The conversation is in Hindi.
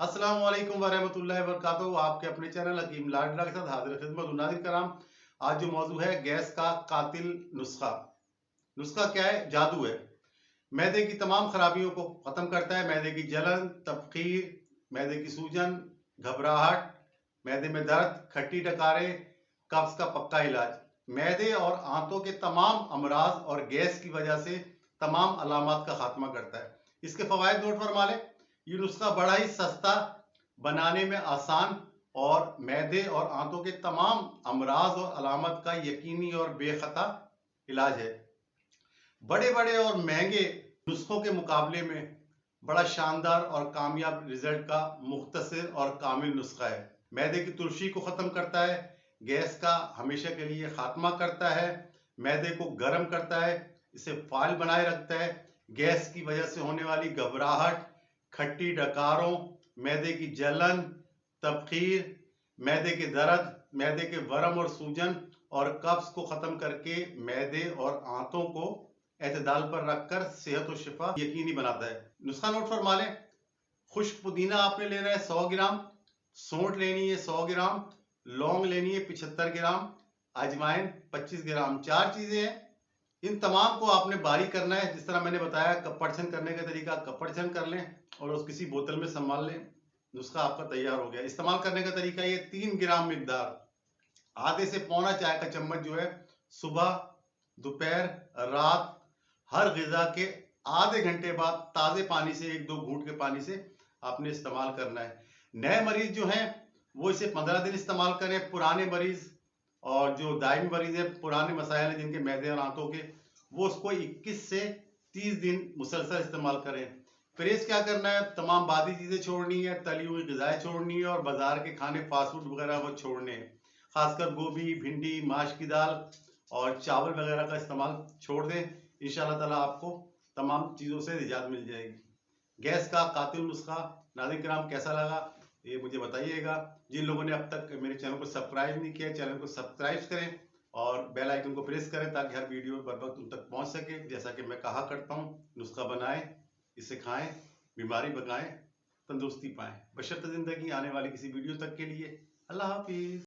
अस्सलाम वालेकुम वरहमतुल्लाहि वबरकातुहू। आपके अपने चैनल हकीम लाडला के साथ हाजिर खिदमत नाज़रीन कराम। आज जो मौजू है गैस का कातिल नुस्खा। नुस्खा क्या है? जादू है। मैदे की तमाम खराबियों को खत्म करता है। मैदे की जलन, तबखीर, मैदे की सूजन, घबराहट, मैदे में दर्द, खट्टी डकारे, कब्ज का पक्का इलाज। मैदे और आंतों के तमाम अमराज और गैस की वजह से तमाम अलामात का खात्मा करता है। इसके फवायद नोट फरमा लें। ये नुस्खा बड़ा ही सस्ता, बनाने में आसान और मैदे और आंतों के तमाम अमराज और अलामत का यकीनी और बेखता इलाज है। बड़े बड़े और महंगे नुस्खों के मुकाबले में बड़ा शानदार और कामयाब रिजल्ट का मुख्तसर और कामिल नुस्खा है। मैदे की तुलसी को खत्म करता है, गैस का हमेशा के लिए खात्मा करता है, मैदे को गर्म करता है, इसे फाइल बनाए रखता है, गैस की वजह से होने वाली घबराहट, खट्टी डकारों, मैदे की जलन, तबखीर, मैदे के दर्द, मैदे के वरम और सूजन और कब्ज को खत्म करके मैदे और आंतों को एतदाल पर रखकर सेहत और शिफा यकीनी बनाता है। नुस्खा नोट फरमा लें। खुश्क पुदीना आपने लेना है 100 ग्राम, सौंठ लेनी है 100 ग्राम, लौंग लेनी है 75 ग्राम, अजवाइन 25 ग्राम। 4 चीजें हैं। इन तमाम को आपने बारीक करना है। जिस तरह मैंने बताया कपड़छन करने का तरीका, कपड़छन कर लें और उस किसी बोतल में संभाल लें। नुस्खा आपका तैयार हो गया। इस्तेमाल करने का तरीका ये 3 ग्राम मिकदार, आधे से पौना चाय का चम्मच जो है सुबह, दोपहर, रात, हर ग़िज़ा के आधे घंटे बाद ताज़े पानी से 1-2 घूंट के पानी से आपने इस्तेमाल करना है। नए मरीज जो हैं वो इसे 15 दिन इस्तेमाल करें। पुराने मरीज और जो दायमी मरीज है, पुराने मसाइल हैं जिनके मैदे और आंतों के, वो उसको 21 से 30 दिन मुसलसल इस्तेमाल करें। परहेज क्या करना है? तमाम बादी चीज़ें छोड़नी है, तली हुई ग़िज़ाएँ छोड़नी है और बाजार के खाने फास्ट फूड वगैरह वो छोड़ने हैं। खासकर गोभी, भिंडी, माश की दाल और चावल वगैरह का इस्तेमाल छोड़ दें। इंशाअल्लाह ताला आपको तमाम चीज़ों से निजात मिल जाएगी। गैस का कातिल नुस्खा नाज़रीन किराम कैसा लगा ये मुझे बताइएगा। जिन लोगों ने अब तक मेरे चैनल को सब्सक्राइब नहीं किया, चैनल को सब्सक्राइब करें और बेल आइकन को प्रेस करें ताकि हर वीडियो बर वक्त उन तक पहुंच सके। जैसा कि मैं कहा करता हूं, नुस्खा बनाएं, इसे खाएं, बीमारी भगाएं, तंदुरुस्ती पाएं। बशर्ते ज़िंदगी आने वाली किसी वीडियो तक के लिए अल्लाह हाफिज़।